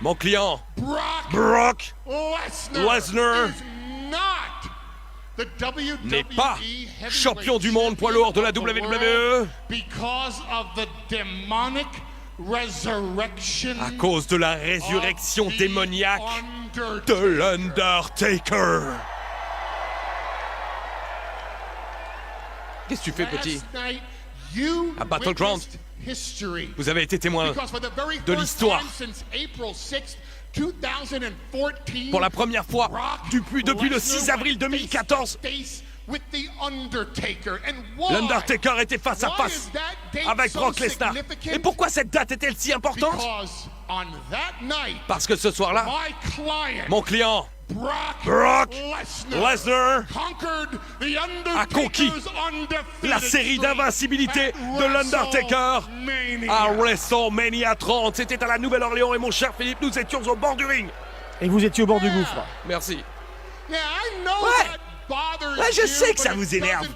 Mon client, Brock Lesnar, n'est pas champion du monde poids lourd de la WWE à cause de la résurrection démoniaque de l'Undertaker. Qu'est-ce que tu fais, petit? À Battleground, vous avez été témoin de l'histoire. Pour la première fois, depuis le 6 avril 2014, l'Undertaker était face à face avec Brock Lesnar. Et pourquoi cette date est-elle si importante? Parce que ce soir-là, mon client, Brock Lesnar, a conquis la série d'invincibilité de l'Undertaker à WrestleMania 30. C'était à la Nouvelle-Orléans et mon cher Philippe, nous étions au bord du ring. Et vous étiez au bord du gouffre. Merci. Ouais, je sais que ça vous énerve.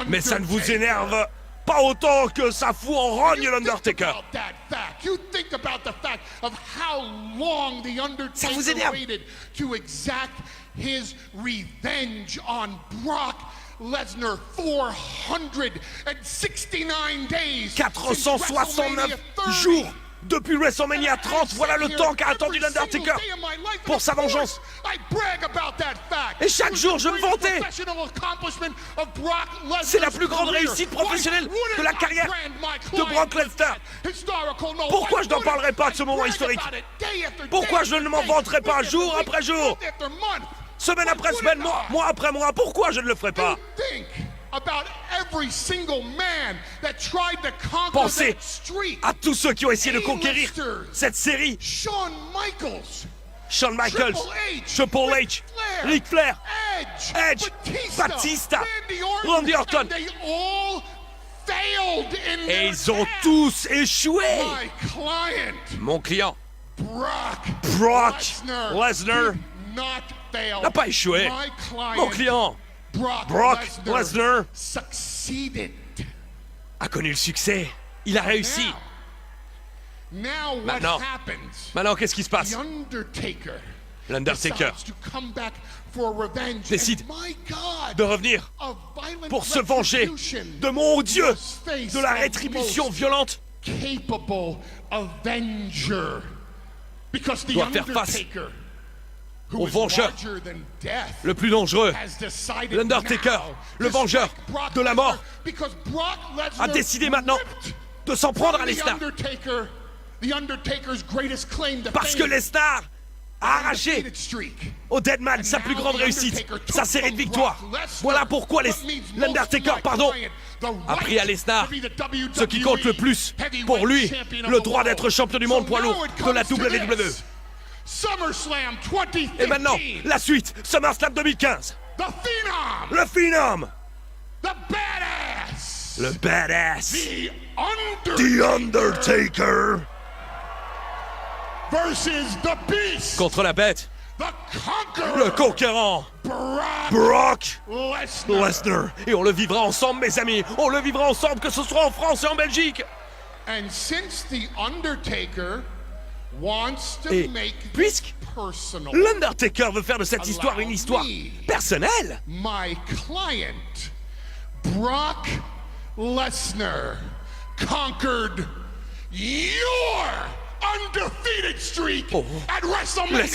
Mais ça ne vous énerve pas autant que ça fout en rogne l'Undertaker. Ça vous énerve. 469 jours depuis WrestleMania 30, voilà le temps qu'a attendu l'Undertaker pour sa vengeance. Et chaque jour, je me vantais. C'est la plus grande réussite professionnelle de la carrière de Brock Lesnar. Pourquoi je n'en parlerai pas de ce moment historique? Pourquoi je ne m'en vanterai pas jour après jour, semaine après semaine, mois après mois? Pourquoi je ne le ferai pas? Pensez à tous ceux qui ont essayé de conquérir cette série. Shawn Michaels, Triple H, Ric Flair, Edge, Batista, Randy Orton. Et ils ont tous échoué. Mon client, Brock Lesnar, n'a pas échoué. Mon client, Brock Lesnar, a connu le succès. Il a réussi. Maintenant, qu'est-ce qui se passe? L'Undertaker décide de revenir pour se venger de mon Dieu, de la rétribution violente. Doit faire face au vengeur le plus dangereux. L'Undertaker, le vengeur de la mort, a décidé maintenant de s'en prendre à Lesnar. Parce que Lesnar a arraché au Deadman sa plus grande réussite, sa série de victoires. Voilà pourquoi l'Undertaker, a pris à Lesnar ce qui compte le plus pour lui, le droit d'être champion du monde poids lourd de la WWE. Et maintenant, la suite, SummerSlam 2015. Le Phenom. Le Badass. The Undertaker. Contre la bête. Le conquérant. Brock Lesnar. Et on le vivra ensemble, mes amis. On le vivra ensemble, que ce soit en France et en Belgique. Et puisque l'Undertaker veut faire de cette histoire une histoire personnelle, Brock Lesnar conquered your undefeated streak at WrestleMania.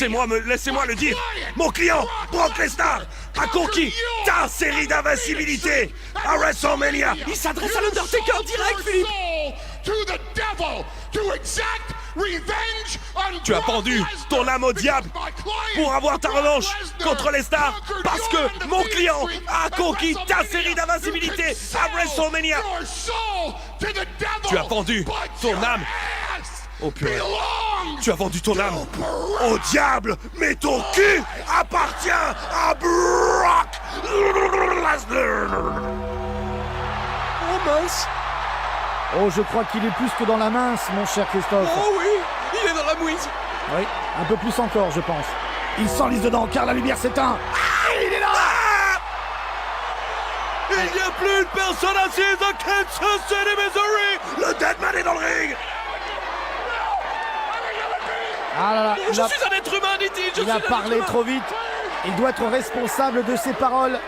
Laissez-moi le dire. Mon client, Brock Lesnar, a conquis ta série d'invincibilité à WrestleMania. Il s'adresse à l'Undertaker direct, Philippe. Tu as pendu ton âme au diable pour avoir ta revanche contre Lesnar parce que mon client a conquis ta série d'invincibilité à WrestleMania. Tu as vendu ton âme au purée. Tu as vendu ton âme au diable, mais ton cul appartient à Brock Lesnar. Oh mince. Oh, je crois qu'il est plus que dans la mince, mon cher Christophe. Oh oui, il est dans la mouise. Oui, un peu plus encore, je pense. Il s'enlise dedans, car la lumière s'éteint. Ah, il est là. Il n'y a plus une personne assise à Kansas City, Missouri. Le Deadman est dans le ring. Ah là là, Je suis un être humain, dit-il. il a parlé trop vite. Il doit être responsable de ses paroles.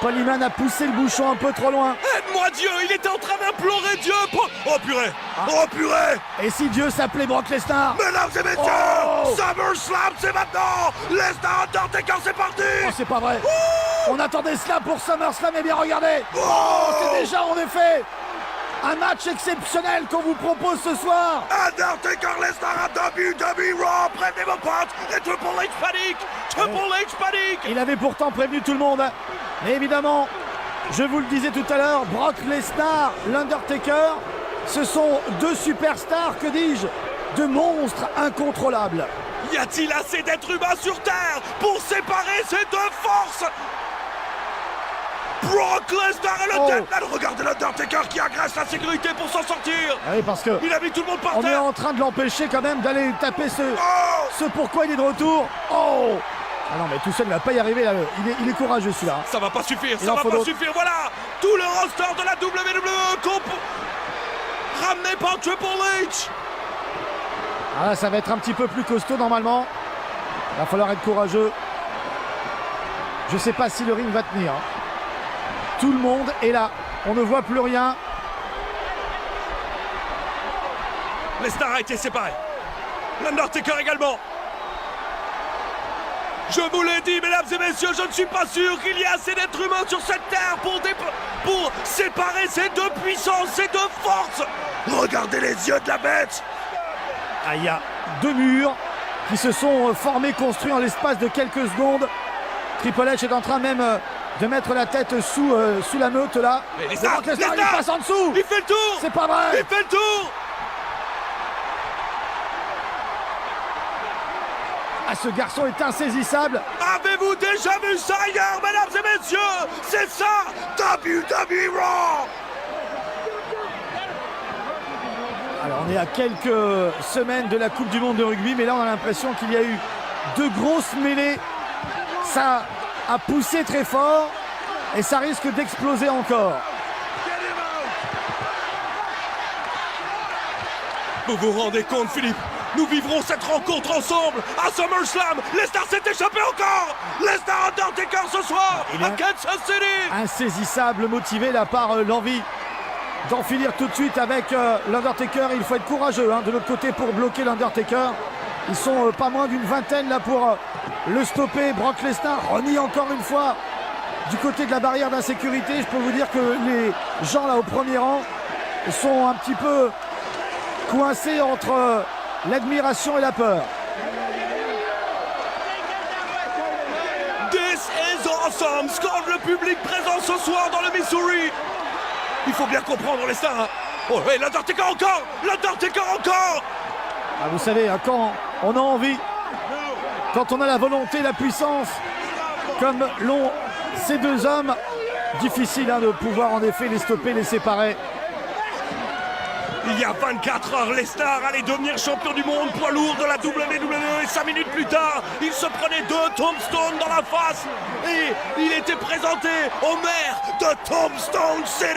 Paul Heyman a poussé le bouchon un peu trop loin. Aide-moi Dieu, il était en train d'implorer Dieu pour... Oh purée. Oh purée. Et si Dieu s'appelait Brock Lesnar? Mesdames et messieurs, Oh SummerSlam c'est maintenant. Lesnar Undertaker c'est parti. Oh, c'est pas vrai. On attendait cela pour SummerSlam, et bien regardez. Oh, C'est déjà en effet un match exceptionnel qu'on vous propose ce soir. Undertaker Lesnar à WWE Raw. Prenez vos potes. Et Triple H panique. Triple H panique. Il avait pourtant prévenu tout le monde. Mais évidemment, je vous le disais tout à l'heure, Brock Lesnar, l'Undertaker, ce sont deux superstars, que dis-je, de monstres incontrôlables. Y a-t-il assez d'êtres humains sur Terre pour séparer ces deux forces? Brock Lesnar et le Deadman. Regardez l'Undertaker qui agresse la sécurité pour s'en sortir. Ah oui, parce que Il a mis tout le monde par on est terre. en train de l'empêcher quand même d'aller taper ce Oh, pourquoi il est de retour. Oh! Ah non, mais tout seul, il va pas y arriver là. Il est courageux celui-là. ça va pas suffire, Il ça en va faut pas d'autres. suffire. Voilà, tout le roster de la WWE ramené par Triple H. Ah là, ça va être un petit peu plus costaud normalement. Il va falloir être courageux. Je sais pas si le ring va tenir. Tout le monde est là. On ne voit plus rien. Lesnar a été séparé. L'Undertaker également. Je vous l'ai dit, mesdames et messieurs, je ne suis pas sûr qu'il y ait assez d'êtres humains sur cette terre pour séparer ces deux puissances, ces deux forces. Regardez les yeux de la bête. Ah, il y a deux murs qui se sont formés, construits en l'espace de quelques secondes. Triple H est en train même de mettre la tête sous la meute là. Mais Lesnar, Brock Lesnar, il Lesnar, passe en dessous. il fait le tour. C'est pas vrai. Il fait le tour. Ah, ce garçon est insaisissable. Avez-vous déjà vu ça ailleurs, mesdames et messieurs? C'est ça, WWE Raw. Alors on est à quelques semaines de la Coupe du Monde de rugby, mais là on a l'impression qu'il y a eu deux grosses mêlées. Ça a poussé très fort et ça risque d'exploser encore. Vous vous rendez compte, Philippe? Nous vivrons cette rencontre ensemble à SummerSlam. Lesnar s'est échappé encore. Lesnar Undertaker ce soir à Kansas City. Insaisissable, motivé là par l'envie d'en finir tout de suite avec l'Undertaker. Il faut être courageux de l'autre côté pour bloquer l'Undertaker. Ils sont pas moins d'une vingtaine là pour le stopper. Brock Lesnar remis encore une fois du côté de la barrière d'insécurité. Je peux vous dire que les gens là au premier rang sont un petit peu coincés entre l'admiration et la peur. This is awesome. Scande le public présent ce soir dans le Missouri. Il faut bien comprendre Lesnar. Oh, et l'Undertaker encore. L'Undertaker encore. Ah, vous savez, quand on a envie, quand on a la volonté, la puissance, comme l'ont ces deux hommes, difficile de pouvoir en effet les stopper, les séparer. Il y a 24 heures, Lesnar allait devenir champion du monde poids lourd de la WWE et 5 minutes plus tard, il se prenait 2 tombstones dans la face et il était présenté au maire de Tombstone City.